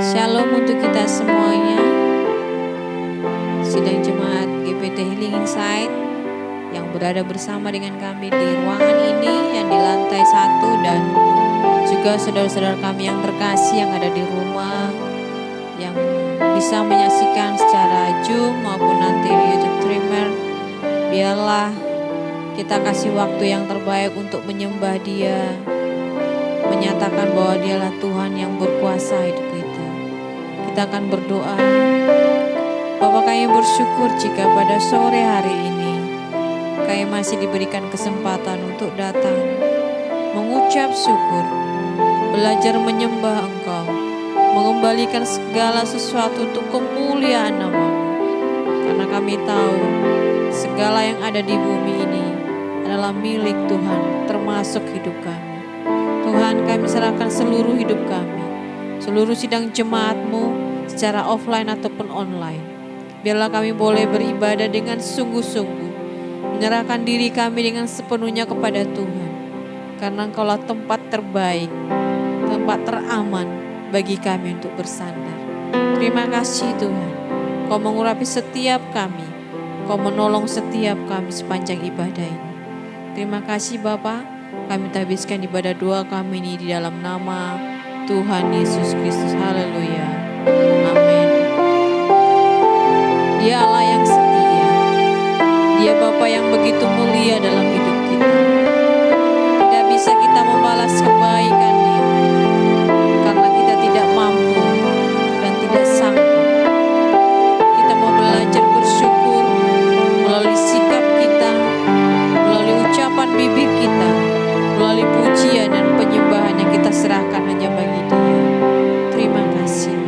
Shalom untuk kita semuanya. Sidang Jemaat GPT Healing Insight yang berada bersama dengan kami di ruangan ini yang di lantai 1, dan juga saudara-saudara kami yang terkasih yang ada di rumah, yang bisa menyaksikan secara Zoom maupun nanti di YouTube Streamer. Biarlah kita kasih waktu yang terbaik untuk menyembah Dia, menyatakan bahwa Dialah Tuhan yang berkuasa hidup kita. Kita akan berdoa. Bapa, kami bersyukur jika pada sore hari ini kami masih diberikan kesempatan untuk datang mengucap syukur, belajar menyembah Engkau, mengembalikan segala sesuatu untuk kemuliaan nama-Mu. Karena kami tahu segala yang ada di bumi ini adalah milik Tuhan, termasuk hidup kami. Tuhan, kami serahkan seluruh hidup kami, seluruh sidang jemaat-Mu secara offline ataupun online. Biarlah kami boleh beribadah dengan sungguh-sungguh, menyerahkan diri kami dengan sepenuhnya kepada Tuhan. Karena Engkaulah tempat terbaik, tempat teraman bagi kami untuk bersandar. Terima kasih Tuhan, Kau mengurapi setiap kami, Kau menolong setiap kami sepanjang ibadah ini. Terima kasih Bapa, kami tabiskan ibadah doa kami ini di dalam nama Tuhan Yesus Kristus. Haleluya. Amin. Dia Allah yang setia. Dia Bapa yang begitu mulia dalam hidup kita. Tidak bisa kita membalas kebaikan Dia, karena kita tidak mampu dan tidak sanggup. Kita mau belajar bersyukur melalui sikap kita, melalui ucapan bibir kita, melalui pujian dan penyembahan yang kita serahkan hanya bagi Dia. Terima kasih.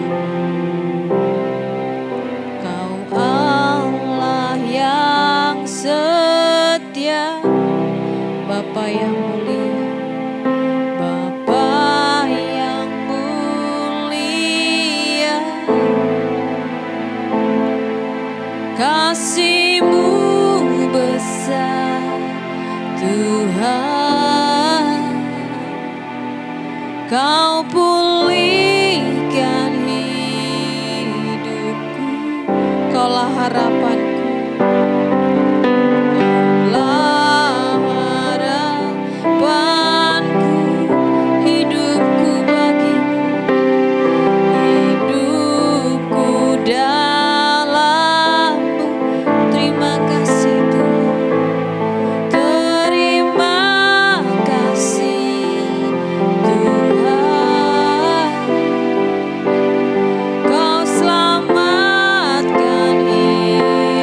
Kau Allah yang setia, Bapa yang mulia, Bapa yang mulia. Kasih-Mu besar Tuhan, Kau pulihkan hidupku, Kaulah harapanku, Kaulah harapanku, hidupku bagimu, hidupku dalam-Mu. Terima kasih Tuhan, terima kasih Tuhan, Kau selamatkan hidupku.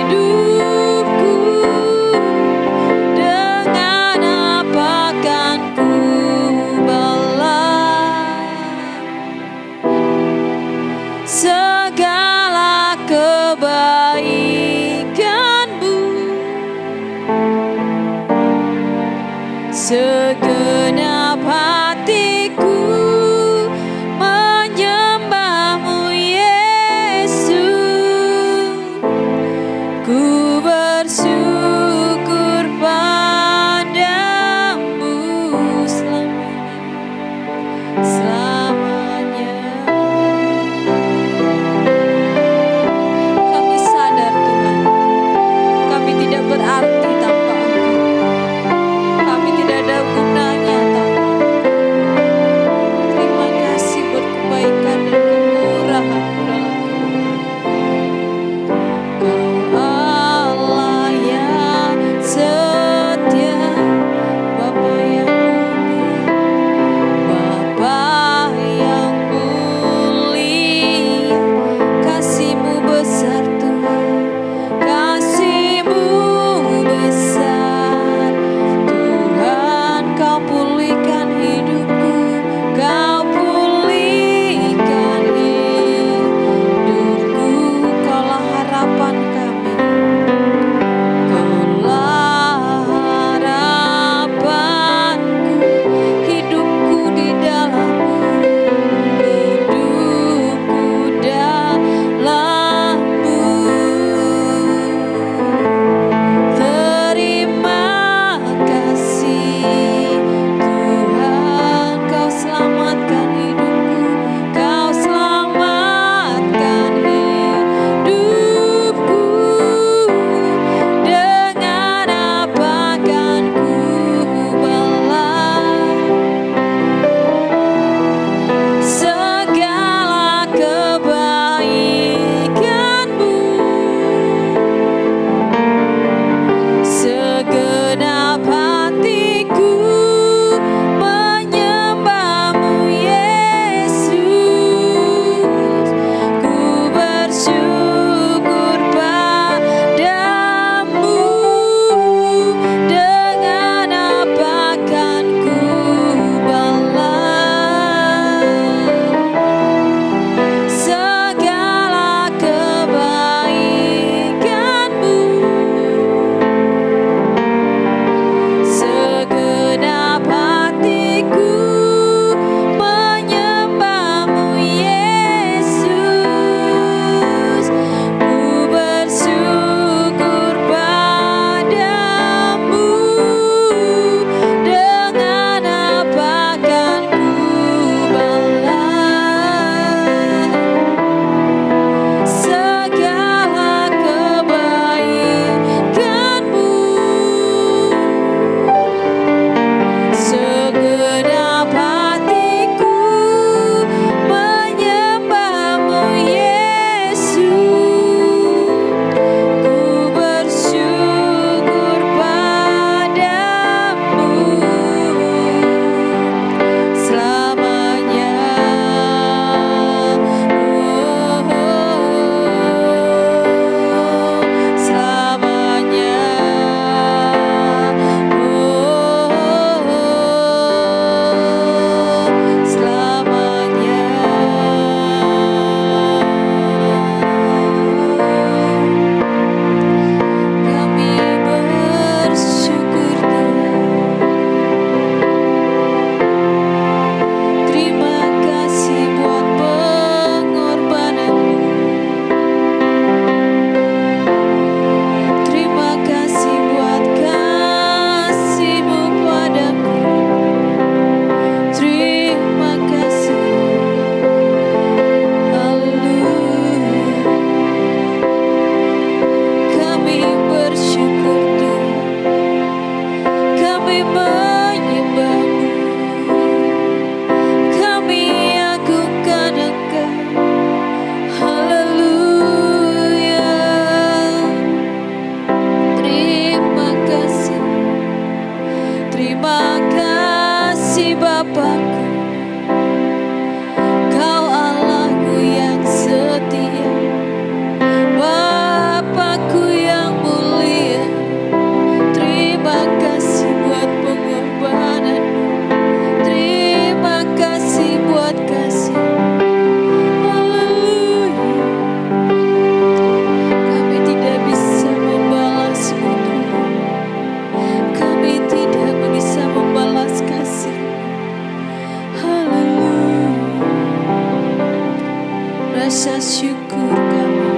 rasa syukur kami.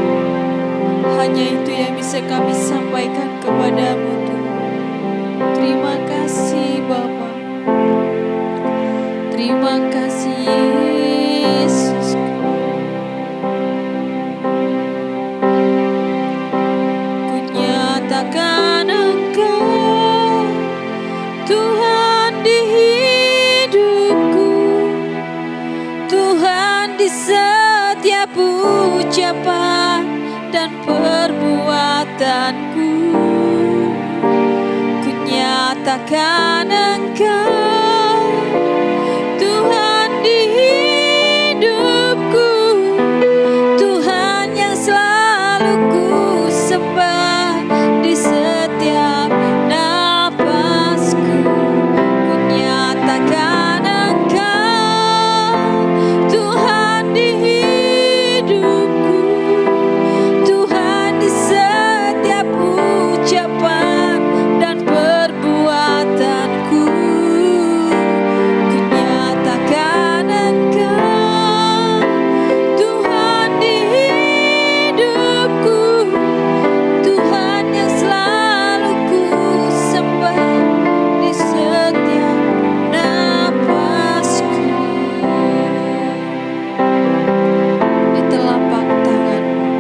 Hanya itu yang bisa kami sampaikan kepadamu Tuhan. Terima kasih Bapa. Terima kasih Yesus. Ku nyatakan Engkau Tuhan di hidupku, Tuhan di setiap ucapan dan perbuatanku. Ku nyatakan Engkau Tuhan di hidupku, Tuhan yang selalu ku sembah di setiap napasku. Ku nyatakan Engkau Tuhan di hidupku, Tuhan di setiap ucapan dan perbuatanku. Ku nyatakan Engkau Tuhan di hidupku, Tuhan yang selalu ku sembah di setiap napasku. Di telapak tangan-Mu,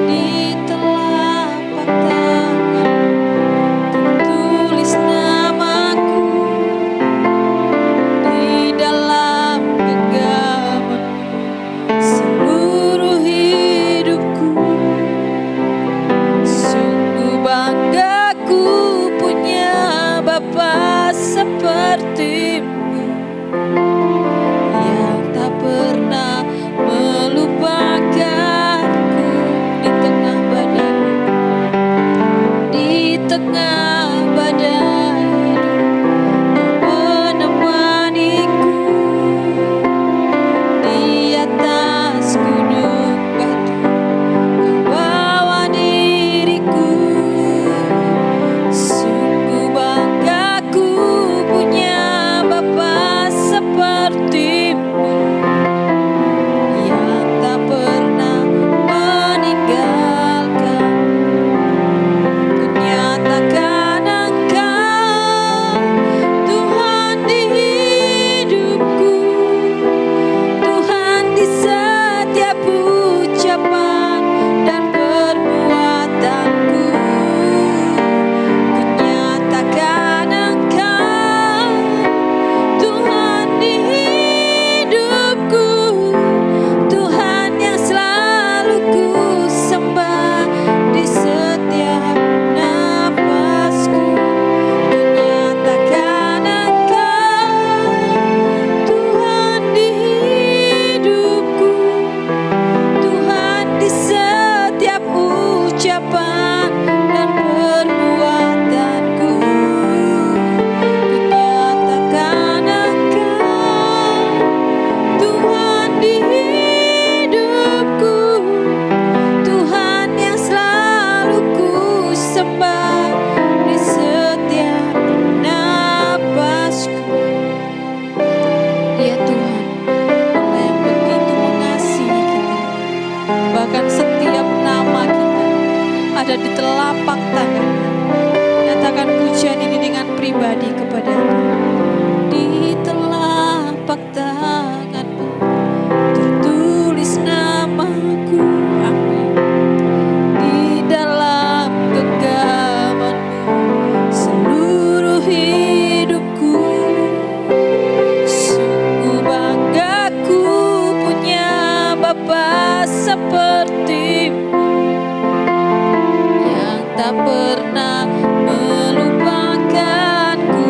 di telapak tangan tertulis namaku, di dalam genggaman seluruh hidupku. Sungguh bangga ku punya Bapa seperti-Mu, yang tak pernah melupakanku di tengah badai, di tengah badai menemaniku, di atas gunung batu Kau bawa diriku. Sungguh bangga ku punya Bapa seperti-Mu, yang tak pernah meninggalkan. Ku nyatakan Engkau Tuhan di hidupku, Tuhan di setiap ucapan dan perbuatanku. Ku nyatakan Engkau Tuhan di hidupku, Tuhan yang selalu ku sembah di setiap napasku. Ku nyatakan Engkau Tuhan di hidupku, Tuhan di setiap ucapan dan perbuatanku. Ku nyatakan Engkau Tuhan di hidupku, Tuhan yang selalu ku sembah di setiap napasku. Ya Tuhan, Allah yang begitu mengasihi kita, bahkan setiap nama kita ada di telapak tangan-Nya. Nyatakan pujian ini dengan pribadi kepada-Nya. Di telapak tangan-Mu tertulis namaku, amin. Di dalam genggaman-Mu seluruh hidupku. Sungguh bangga ku punya Bapa seperti-Mu, yang tak pernah melupakanku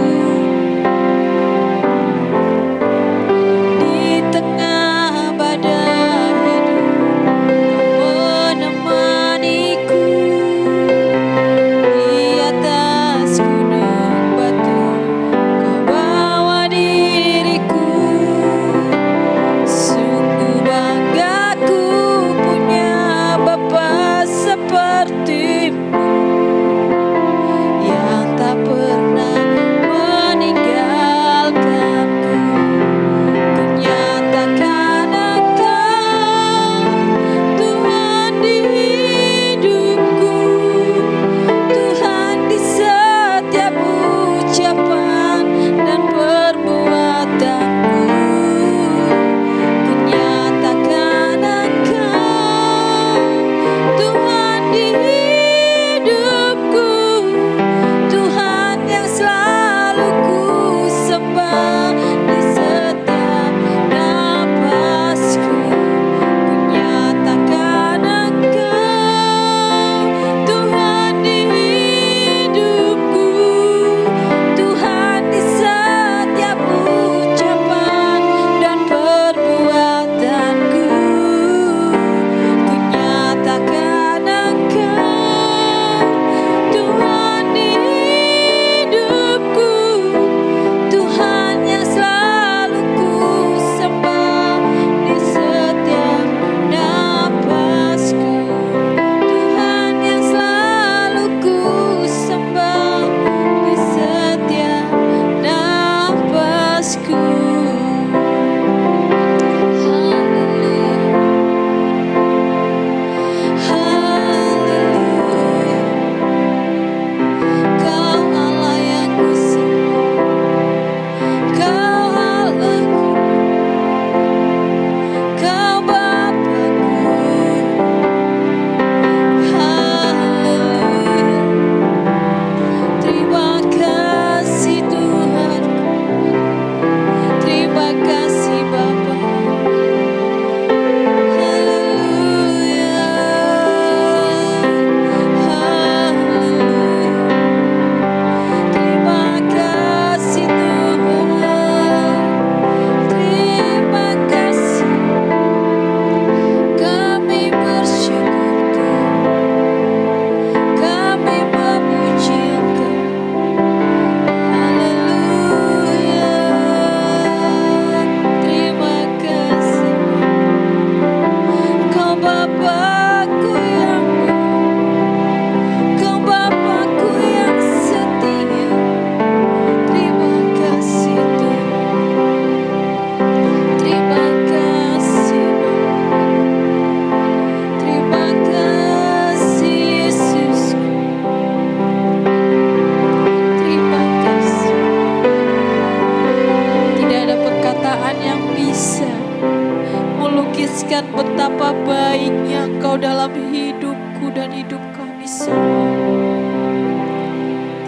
menegaskan betapa baiknya Engkau dalam hidupku dan hidup kami semua.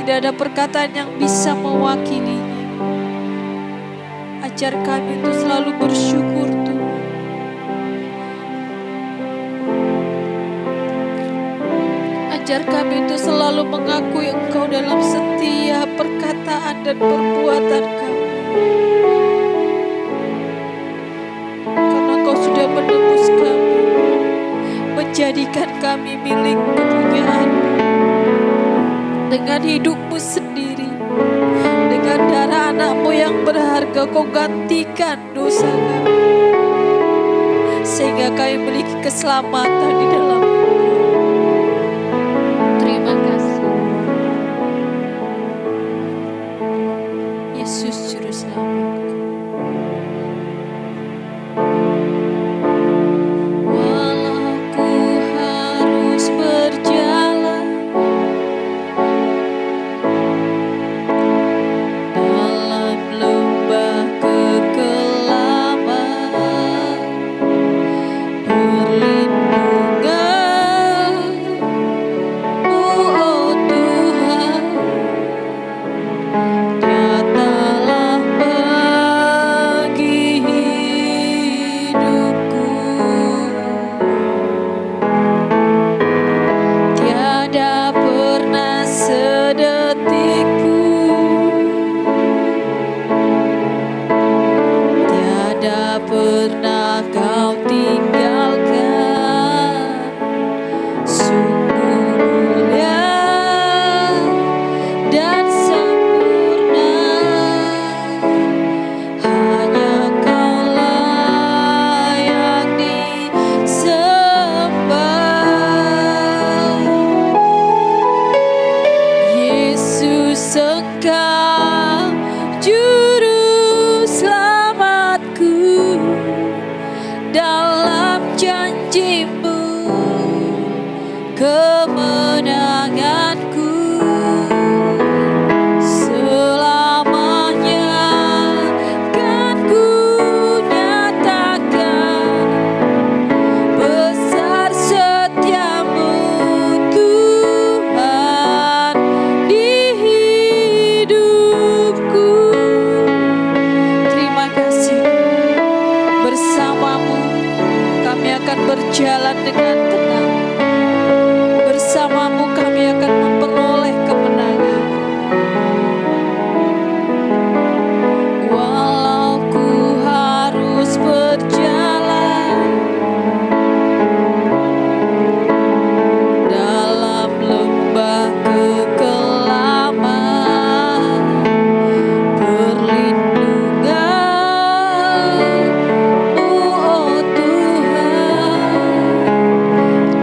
Tidak ada perkataan yang bisa mewakilinya. Ajar kami untuk selalu bersyukur Tuhan. Ajar kami untuk selalu mengakui Engkau dalam setiap perkataan dan perbuatan kami. Karena Engkau sudah menebus kami, menjadikan kami milik kepunyaan dengan hidupmu sendiri. Dengan darah anak-Mu yang berharga Kau gantikan dosa kami, sehingga kami memiliki keselamatan di dalam. Terima kasih Yesus Juru Selamat. Walau ku harus berjalan dalam lembah kekelaman, perlindungan-Mu, oh Tuhan, nyatalah bagi hidupku. Tiada pernah sedetik pun, tiada pernah Kau tinggalkan. Sungguh mulia dan sempurna, hanya Kau layak disembah. Yesus, Engkau Juru Selamatku, dalam janji-Mu kemenanganku. Selamanya kan ku nyatakan besar setia-Mu Tuhan di hidupku. Terima kasih. Bersama-Mu kami akan berjalan dengan tenang. Bersama-Mu kami akan memperoleh kemenangan. Walau ku harus berjalan dalam lembah kekelaman, perlindungan-Mu, oh Tuhan,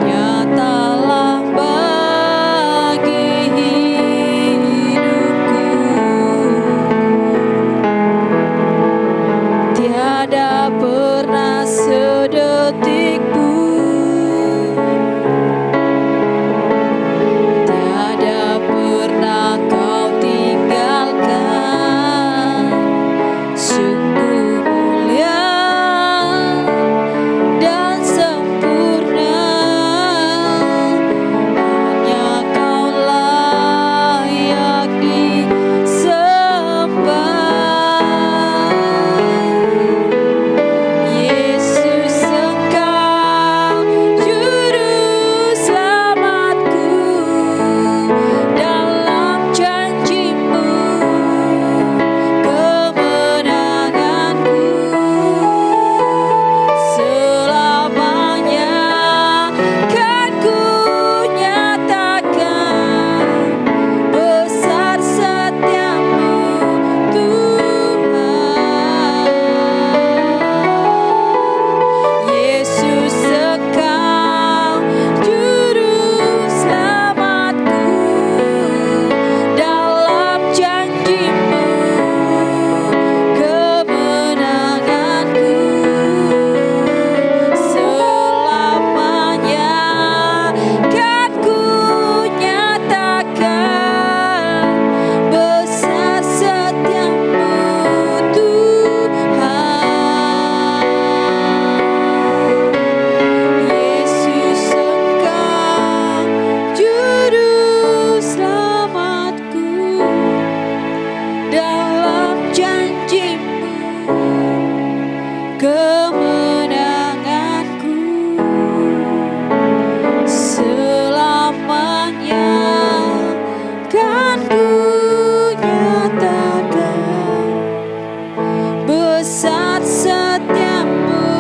nyatalah bagi hidupku. Tiada pernah sedetik pun, tiada pernah Kau tinggalkan. Sungguh mulia dan sempurna, hanya Kau layak disembah. kemenanganku selamanya kan ku nyatakan besar setiamu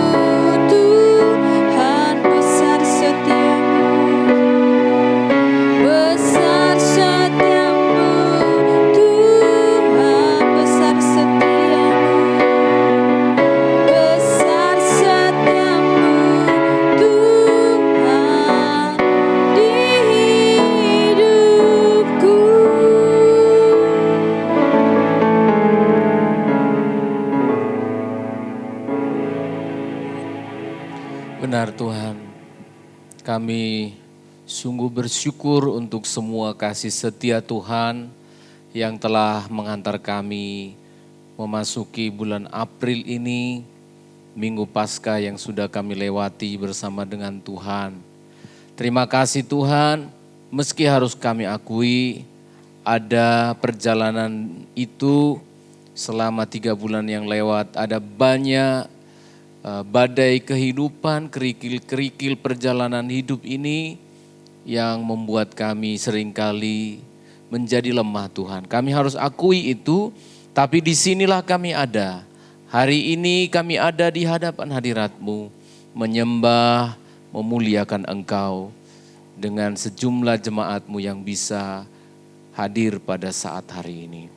Tuhan, besar setiamu, besar setiamu Tuhan, besar setiamu, besar setiamu Tuhan di hidupku. Benar Tuhan, kami sungguh bersyukur untuk semua kasih setia Tuhan yang telah menghantar kami memasuki bulan April ini, Minggu Paskah yang sudah kami lewati bersama dengan Tuhan. Terima kasih Tuhan, meski harus kami akui ada perjalanan itu selama 3 bulan yang lewat, ada banyak badai kehidupan, kerikil-kerikil perjalanan hidup ini yang membuat kami seringkali menjadi lemah Tuhan. Kami harus akui itu, tapi disinilah kami ada. Hari ini kami ada di hadapan hadirat-Mu, menyembah, memuliakan Engkau dengan sejumlah jemaat-Mu yang bisa hadir pada saat hari ini.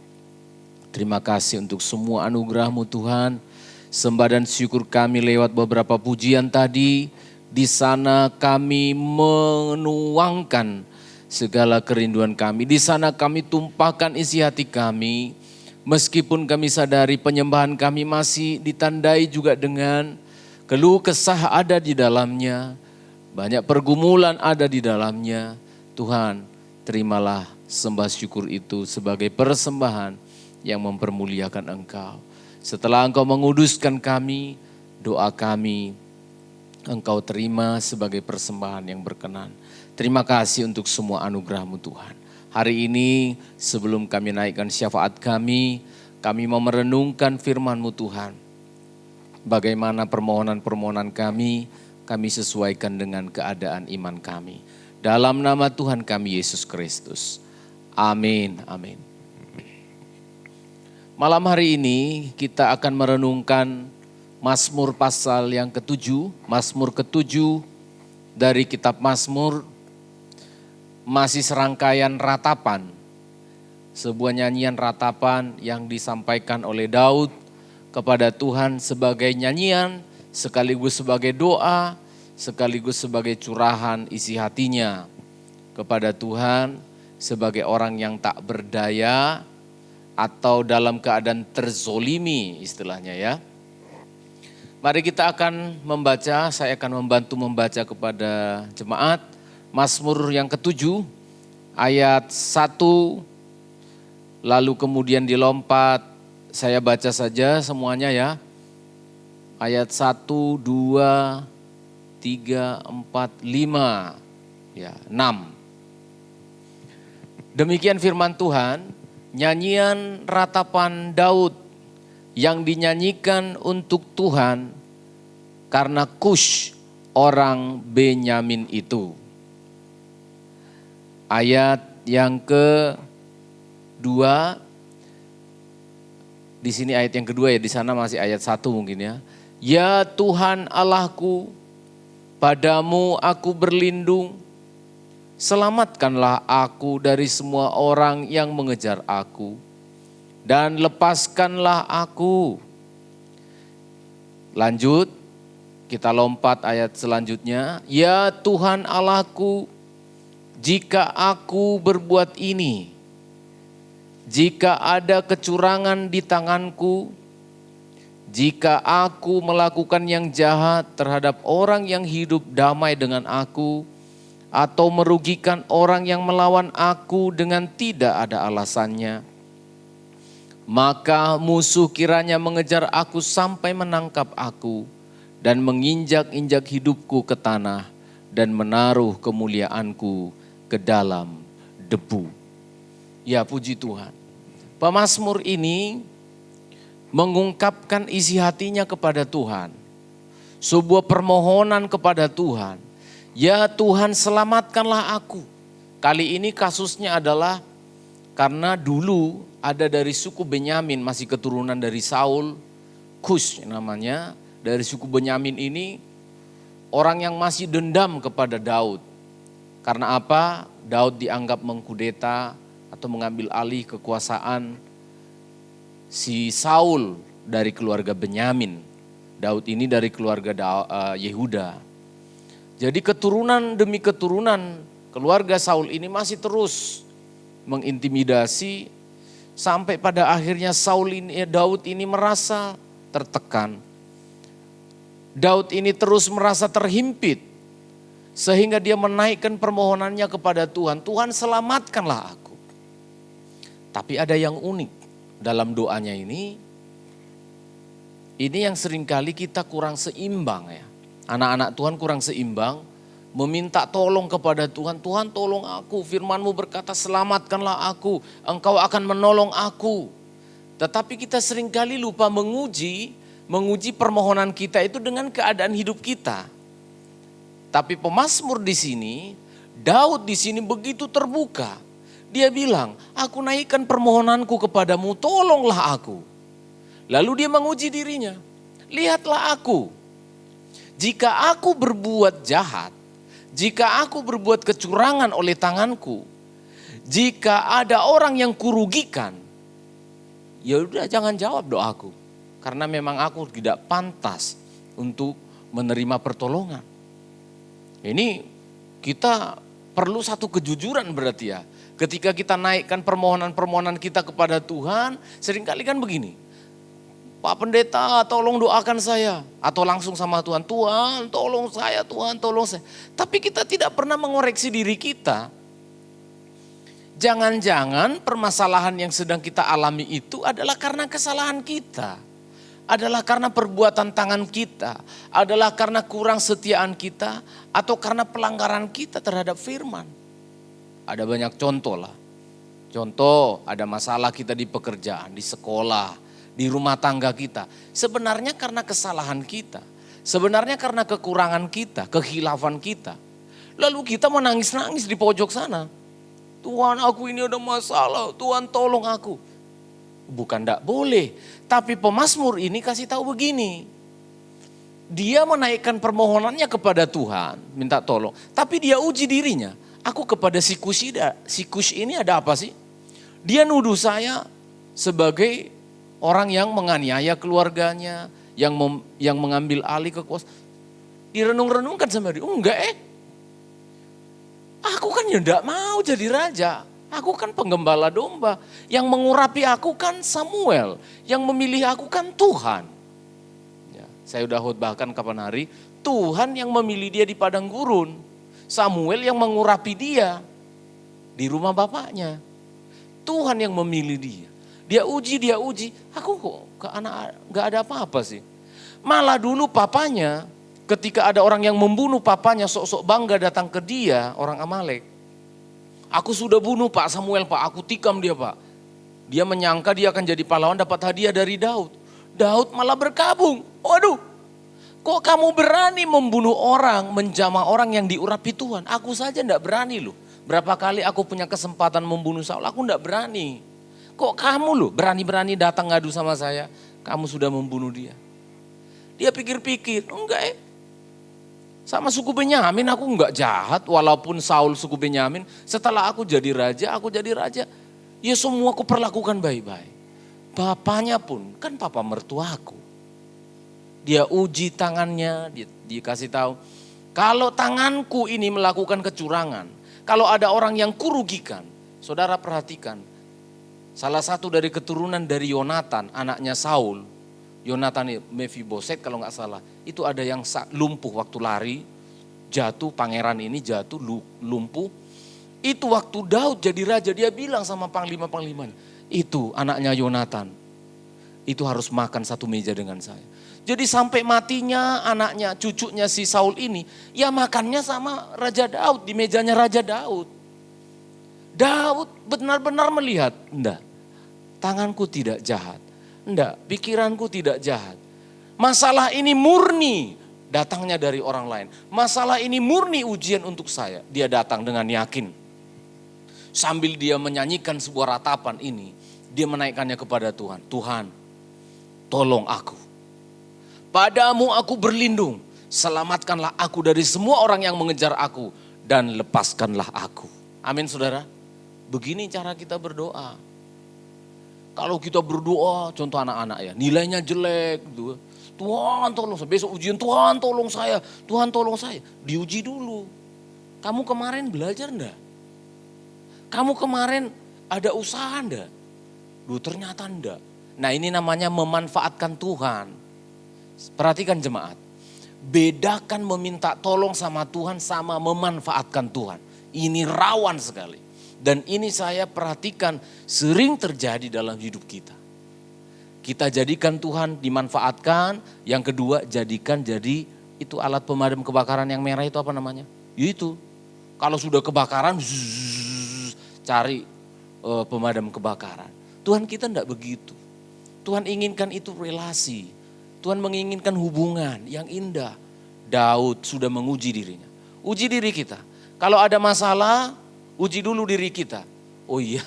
Terima kasih untuk semua anugerah-Mu Tuhan. Sembah dan syukur kami lewat beberapa pujian tadi. Di sana kami menuangkan segala kerinduan kami. Di sana kami tumpahkan isi hati kami. Meskipun kami sadari penyembahan kami masih ditandai juga dengan keluh kesah ada di dalamnya. Banyak pergumulan ada di dalamnya. Tuhan, terimalah sembah syukur itu sebagai persembahan yang mempermuliakan Engkau. Setelah Engkau menguduskan kami, doa kami Engkau terima sebagai persembahan yang berkenan. Terima kasih untuk semua anugerah-Mu Tuhan. Hari ini sebelum kami naikkan syafaat kami mau merenungkan firman-Mu Tuhan. Bagaimana permohonan-permohonan kami sesuaikan dengan keadaan iman kami. Dalam nama Tuhan kami Yesus Kristus. Amin, amin. Malam hari ini kita akan merenungkan Mazmur pasal yang ke-7, Mazmur ke-7 dari kitab Mazmur, masih serangkaian ratapan. Sebuah nyanyian ratapan yang disampaikan oleh Daud kepada Tuhan sebagai nyanyian, sekaligus sebagai doa, sekaligus sebagai curahan isi hatinya kepada Tuhan sebagai orang yang tak berdaya, atau dalam keadaan terzolimi istilahnya ya. Mari kita akan membaca, saya akan membantu membaca kepada jemaat. Mazmur yang ke-7 ayat 1 lalu kemudian dilompat, saya baca saja semuanya ya. Ayat 1, 2, 3, 4, 5, ya 6. Demikian firman Tuhan. Nyanyian ratapan Daud yang dinyanyikan untuk Tuhan karena Kush orang Benyamin itu. Ayat yang kedua, di sini ayat yang kedua ya, di sana masih ayat 1 mungkin ya. Ya Tuhan Allahku, padamu aku berlindung. Selamatkanlah aku dari semua orang yang mengejar aku, dan lepaskanlah aku. Lanjut, kita lompat ayat selanjutnya. Ya Tuhan Allahku, jika aku berbuat ini, jika ada kecurangan di tanganku, jika aku melakukan yang jahat terhadap orang yang hidup damai dengan aku, atau merugikan orang yang melawan aku dengan tidak ada alasannya, maka musuh kiranya mengejar aku sampai menangkap aku dan menginjak-injak hidupku ke tanah dan menaruh kemuliaanku ke dalam debu. Ya puji Tuhan. Pemazmur ini mengungkapkan isi hatinya kepada Tuhan. Sebuah permohonan kepada Tuhan. Ya Tuhan, selamatkanlah aku. Kali ini kasusnya adalah karena dulu ada dari suku Benyamin, masih keturunan dari Saul, Kush namanya. Dari suku Benyamin ini orang yang masih dendam kepada Daud. Karena apa? Daud dianggap mengkudeta atau mengambil alih kekuasaan si Saul dari keluarga Benyamin. Daud ini dari keluarga Yehuda. Jadi keturunan demi keturunan keluarga Saul ini masih terus mengintimidasi sampai pada akhirnya Daud ini merasa tertekan. Daud ini terus merasa terhimpit sehingga dia menaikkan permohonannya kepada Tuhan. Tuhan, selamatkanlah aku. Tapi ada yang unik dalam doanya ini. Ini yang seringkali kita kurang seimbang ya. Anak-anak Tuhan kurang seimbang, meminta tolong kepada Tuhan. Tuhan, tolong aku, firman-Mu berkata selamatkanlah aku, Engkau akan menolong aku. Tetapi kita seringkali lupa menguji permohonan kita itu dengan keadaan hidup kita. Tapi pemazmur di sini, Daud di sini begitu terbuka. Dia bilang, aku naikkan permohonanku kepadamu, tolonglah aku. Lalu dia menguji dirinya, lihatlah aku. Jika aku berbuat jahat, jika aku berbuat kecurangan oleh tanganku, jika ada orang yang kurugikan, ya udah jangan jawab doaku. Karena memang aku tidak pantas untuk menerima pertolongan. Ini kita perlu satu kejujuran berarti ya. Ketika kita naikkan permohonan-permohonan kita kepada Tuhan, seringkali kan begini. Pak Pendeta, tolong doakan saya. Atau langsung sama Tuhan, Tuhan tolong saya, Tuhan tolong saya. Tapi kita tidak pernah mengoreksi diri kita. Jangan-jangan permasalahan yang sedang kita alami itu adalah karena kesalahan kita. Adalah karena perbuatan tangan kita. Adalah karena kurang setiaan kita. Atau karena pelanggaran kita terhadap firman. Ada banyak contoh lah. Contoh, ada masalah kita di pekerjaan, di sekolah, di rumah tangga kita. Sebenarnya karena kesalahan kita. Sebenarnya karena kekurangan kita, kekhilafan kita. Lalu kita menangis-nangis di pojok sana. Tuhan, aku ini ada masalah, Tuhan tolong aku. Bukan tidak boleh. Tapi pemazmur ini kasih tahu begini. Dia menaikkan permohonannya kepada Tuhan, minta tolong. Tapi dia uji dirinya. Aku kepada si Kush ini ada apa sih? Dia nuduh saya sebagai orang yang menganiaya keluarganya, yang mengambil alih kekuasaan. Direnung-renungkan sama dia, enggak aku kan ya enggak mau jadi raja. Aku kan penggembala domba. Yang mengurapi aku kan Samuel. Yang memilih aku kan Tuhan. Ya, saya udah khotbahkan kapan hari, Tuhan yang memilih dia di padang gurun. Samuel yang mengurapi dia di rumah bapaknya. Tuhan yang memilih dia. Dia uji, aku kok gak ada apa-apa sih. Malah dulu papanya, ketika ada orang yang membunuh papanya, sok-sok bangga datang ke dia, orang Amalek. Aku sudah bunuh Pak Samuel, Pak, aku tikam dia Pak. Dia menyangka dia akan jadi pahlawan, dapat hadiah dari Daud. Daud malah berkabung, waduh, kok kamu berani membunuh orang, menjamah orang yang diurapi Tuhan. Aku saja gak berani loh. Berapa kali aku punya kesempatan membunuh Saul, aku gak berani. Kok kamu loh berani-berani datang ngadu sama saya, kamu sudah membunuh dia. Dia pikir-pikir, enggak sama suku Benyamin aku enggak jahat, walaupun Saul suku Benyamin. Setelah aku jadi raja, ya semua aku perlakukan baik-baik. Bapaknya pun, kan papa mertuaku. Dia uji tangannya, dia kasih tahu. Kalau tanganku ini melakukan kecurangan, kalau ada orang yang kurugikan, saudara perhatikan. Salah satu dari keturunan dari Yonatan, anaknya Saul. Yonatan Mephiboset kalau nggak salah. Itu ada yang lumpuh waktu lari. Jatuh, pangeran ini jatuh, lumpuh. Itu waktu Daud jadi raja, dia bilang sama panglima-panglimanya. Itu anaknya Yonatan. Itu harus makan satu meja dengan saya. Jadi sampai matinya anaknya, cucunya si Saul ini. Ya makannya sama Raja Daud, di mejanya Raja Daud. Daud benar-benar melihat, enggak. Tanganku tidak jahat. Enggak, pikiranku tidak jahat. Masalah ini murni datangnya dari orang lain. Masalah ini murni ujian untuk saya. Dia datang dengan yakin. Sambil dia menyanyikan sebuah ratapan ini, dia menaikkannya kepada Tuhan. Tuhan, tolong aku. Padamu aku berlindung. Selamatkanlah aku dari semua orang yang mengejar aku. Dan lepaskanlah aku. Amin saudara. Begini cara kita berdoa. Kalau kita berdoa, contoh anak-anak ya, nilainya jelek gitu. Tuhan tolong saya, besok ujian Tuhan tolong saya, Tuhan tolong saya. Diuji dulu. Kamu kemarin belajar enggak? Kamu kemarin ada usaha enggak? Duh ternyata enggak. Nah ini namanya memanfaatkan Tuhan. Perhatikan jemaat. Bedakan meminta tolong sama Tuhan sama memanfaatkan Tuhan. Ini rawan sekali. Dan ini saya perhatikan sering terjadi dalam hidup kita. Kita jadikan Tuhan dimanfaatkan. Yang kedua jadikan jadi itu alat pemadam kebakaran yang merah itu apa namanya? Itu. Kalau sudah kebakaran cari pemadam kebakaran. Tuhan kita enggak begitu. Tuhan inginkan itu relasi. Tuhan menginginkan hubungan yang indah. Daud sudah menguji dirinya. Uji diri kita. Kalau ada masalah, uji dulu diri kita. Oh iya,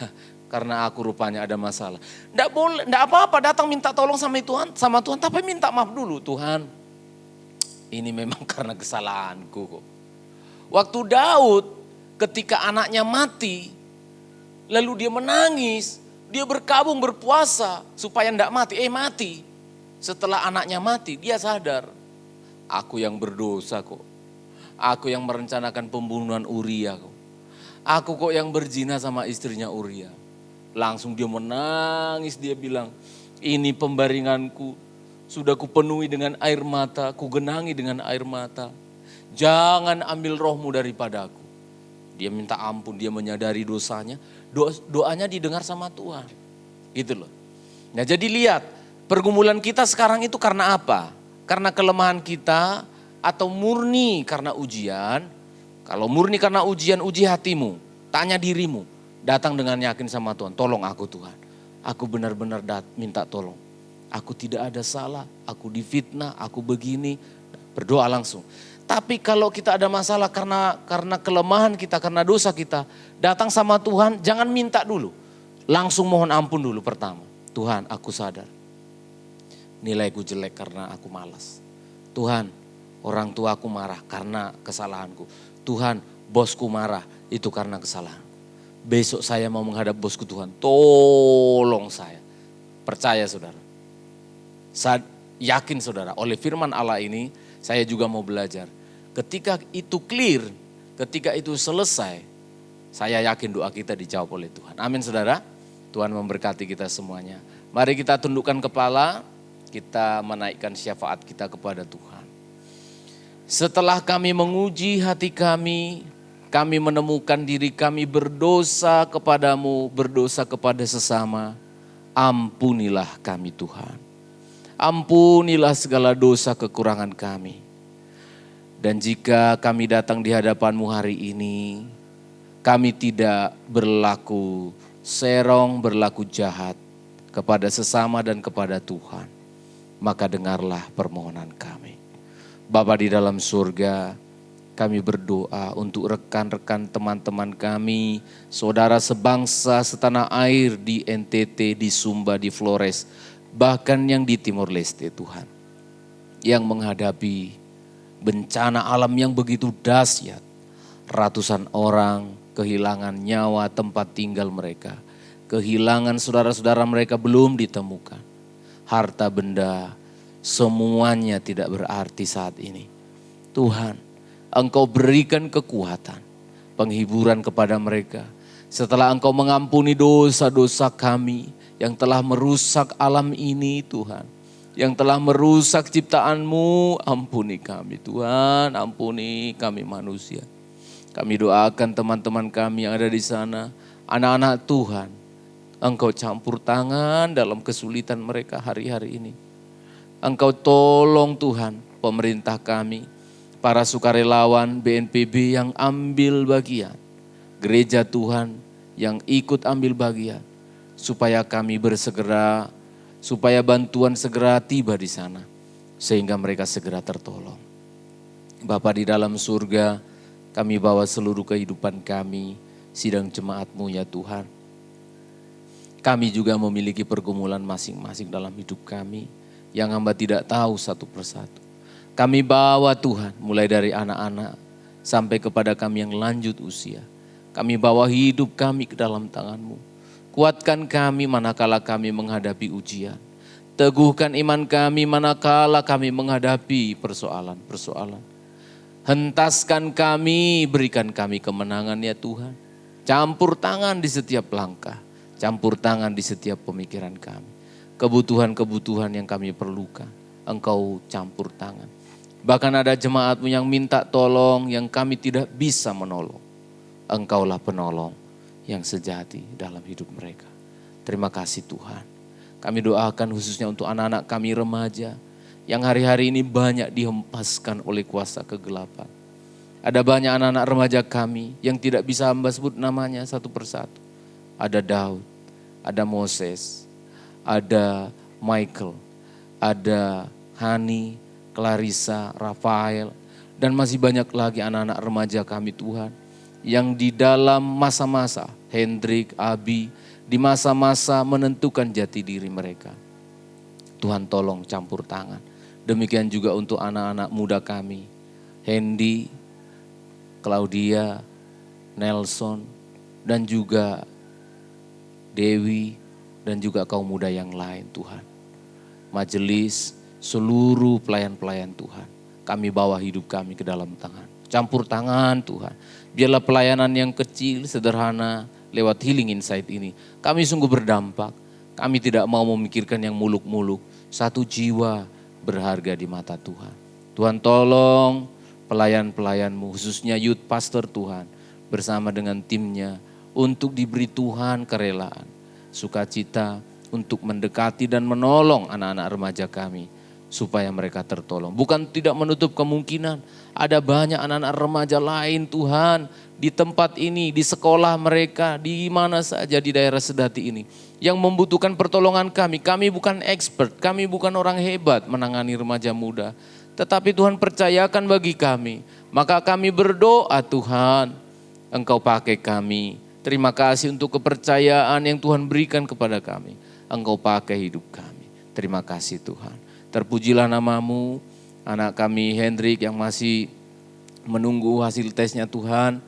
karena aku rupanya ada masalah. Enggak boleh, enggak apa-apa datang minta tolong sama Tuhan, tapi minta maaf dulu. Tuhan, ini memang karena kesalahanku kok. Waktu Daud ketika anaknya mati, lalu dia menangis, dia berkabung berpuasa supaya enggak mati. Mati. Setelah anaknya mati, dia sadar, aku yang berdosa kok. Aku yang merencanakan pembunuhan Uria kok. Aku kok yang berzina sama istrinya Uria. Langsung dia menangis, dia bilang, ini pembaringanku sudah kupenuhi dengan air mata, kugenangi dengan air mata. Jangan ambil rohmu daripadaku. Dia minta ampun, dia menyadari dosanya. Doanya didengar sama Tuhan. Gitu loh. Nah jadi lihat, pergumulan kita sekarang itu karena apa? Karena kelemahan kita atau murni karena ujian? Kalau murni karena ujian, uji hatimu, tanya dirimu, datang dengan yakin sama Tuhan, tolong aku Tuhan. Aku benar-benar minta tolong. Aku tidak ada salah, aku difitnah, aku begini, berdoa langsung. Tapi kalau kita ada masalah karena kelemahan kita, karena dosa kita, datang sama Tuhan, jangan minta dulu. Langsung mohon ampun dulu pertama. Tuhan, aku sadar. Nilaiku jelek karena aku malas. Tuhan, orang tua aku marah karena kesalahanku. Tuhan, bosku marah itu karena kesalahan. Besok saya mau menghadap bosku Tuhan, tolong saya. Percaya saudara. Saya yakin saudara, oleh firman Allah ini saya juga mau belajar. Ketika itu clear, ketika itu selesai, saya yakin doa kita dijawab oleh Tuhan. Amin saudara. Tuhan memberkati kita semuanya. Mari kita tundukkan kepala, kita menaikkan syafaat kita kepada Tuhan. Setelah kami menguji hati kami menemukan diri kami berdosa kepadamu, berdosa kepada sesama. Ampunilah kami Tuhan. Ampunilah segala dosa kekurangan kami. Dan jika kami datang di hadapan-Mu hari ini, kami tidak berlaku serong, berlaku jahat kepada sesama dan kepada Tuhan. Maka dengarlah permohonan kami. Bapa di dalam surga, kami berdoa untuk rekan-rekan teman-teman kami, saudara sebangsa setanah air di NTT, di Sumba, di Flores, bahkan yang di Timor Leste Tuhan. Yang menghadapi bencana alam yang begitu dahsyat. Ratusan orang kehilangan nyawa tempat tinggal mereka. Kehilangan saudara-saudara mereka belum ditemukan. Harta benda, semuanya tidak berarti saat ini. Tuhan, Engkau berikan kekuatan, penghiburan kepada mereka. Setelah Engkau mengampuni dosa-dosa kami yang telah merusak alam ini Tuhan. Yang telah merusak ciptaan-Mu, ampuni kami Tuhan, ampuni kami manusia. Kami doakan teman-teman kami yang ada di sana, anak-anak Tuhan. Engkau campur tangan dalam kesulitan mereka hari-hari ini. Engkau tolong Tuhan pemerintah kami, para sukarelawan BNPB yang ambil bagian, gereja Tuhan yang ikut ambil bagian, supaya kami bersegera supaya bantuan segera tiba di sana, sehingga mereka segera tertolong. Bapa di dalam surga, kami bawa seluruh kehidupan kami, sidang jemaat-Mu ya Tuhan. Kami juga memiliki pergumulan masing-masing dalam hidup kami, yang hamba tidak tahu satu persatu. Kami bawa Tuhan, mulai dari anak-anak sampai kepada kami yang lanjut usia. Kami bawa hidup kami ke dalam tangan-Mu. Kuatkan kami manakala kami menghadapi ujian. Teguhkan iman kami manakala kami menghadapi persoalan-persoalan. Hentaskan kami, berikan kami kemenangan ya Tuhan. Campur tangan di setiap langkah, campur tangan di setiap pemikiran kami. Kebutuhan-kebutuhan yang kami perlukan, Engkau campur tangan. Bahkan ada jemaat-Mu yang minta tolong yang kami tidak bisa menolong. Engkaulah penolong yang sejati dalam hidup mereka. Terima kasih Tuhan. Kami doakan khususnya untuk anak-anak kami remaja yang hari-hari ini banyak dihempaskan oleh kuasa kegelapan. Ada banyak anak-anak remaja kami yang tidak bisa hamba sebut namanya satu persatu. Ada Daud, ada Moses, ada Michael, ada Hani, Clarissa, Rafael, dan masih banyak lagi anak-anak remaja kami Tuhan. Yang di dalam masa-masa, Hendrik, Abi, di masa-masa menentukan jati diri mereka. Tuhan tolong campur tangan. Demikian juga untuk anak-anak muda kami, Hendy, Claudia, Nelson, dan juga Dewi, dan juga kaum muda yang lain Tuhan. Majelis, seluruh pelayan-pelayan Tuhan, kami bawa hidup kami ke dalam tangan. Campur tangan Tuhan. Biarlah pelayanan yang kecil, sederhana, lewat Healing Insight ini, kami sungguh berdampak. Kami tidak mau memikirkan yang muluk-muluk. Satu jiwa berharga di mata Tuhan. Tuhan tolong pelayan-pelayan-Mu, khususnya youth pastor Tuhan, bersama dengan timnya, untuk diberi Tuhan kerelaan, sukacita untuk mendekati dan menolong anak-anak remaja kami, supaya mereka tertolong. Bukan tidak menutup kemungkinan, ada banyak anak-anak remaja lain Tuhan, di tempat ini, di sekolah mereka, di mana saja di daerah Sedati ini, yang membutuhkan pertolongan kami. Kami bukan expert, kami bukan orang hebat menangani remaja muda. Tetapi Tuhan percayakan bagi kami, maka kami berdoa Tuhan, Engkau pakai kami. Terima kasih untuk kepercayaan yang Tuhan berikan kepada kami. Engkau pakai hidup kami. Terima kasih Tuhan. Terpujilah nama-Mu, anak kami Hendrik yang masih menunggu hasil tesnya Tuhan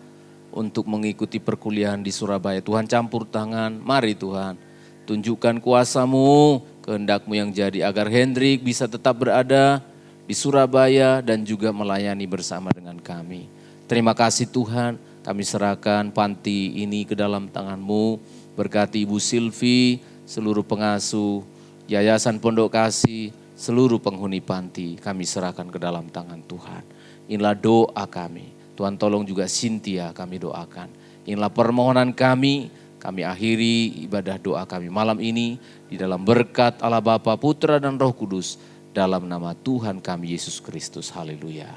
untuk mengikuti perkuliahan di Surabaya. Tuhan campur tangan, mari Tuhan tunjukkan kuasa-Mu, kehendak-Mu yang jadi agar Hendrik bisa tetap berada di Surabaya dan juga melayani bersama dengan kami. Terima kasih Tuhan, kami serahkan panti ini ke dalam tangan-Mu, berkati Ibu Silvi, seluruh pengasuh, Yayasan Pondok Kasih, seluruh penghuni panti kami serahkan ke dalam tangan Tuhan. Inilah doa kami. Tuhan tolong juga Cynthia kami doakan. Inilah permohonan kami akhiri ibadah doa kami malam ini di dalam berkat Allah Bapa, Putra dan Roh Kudus, dalam nama Tuhan kami Yesus Kristus. Haleluya.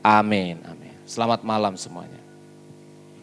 Amin. Amin. Selamat malam semuanya.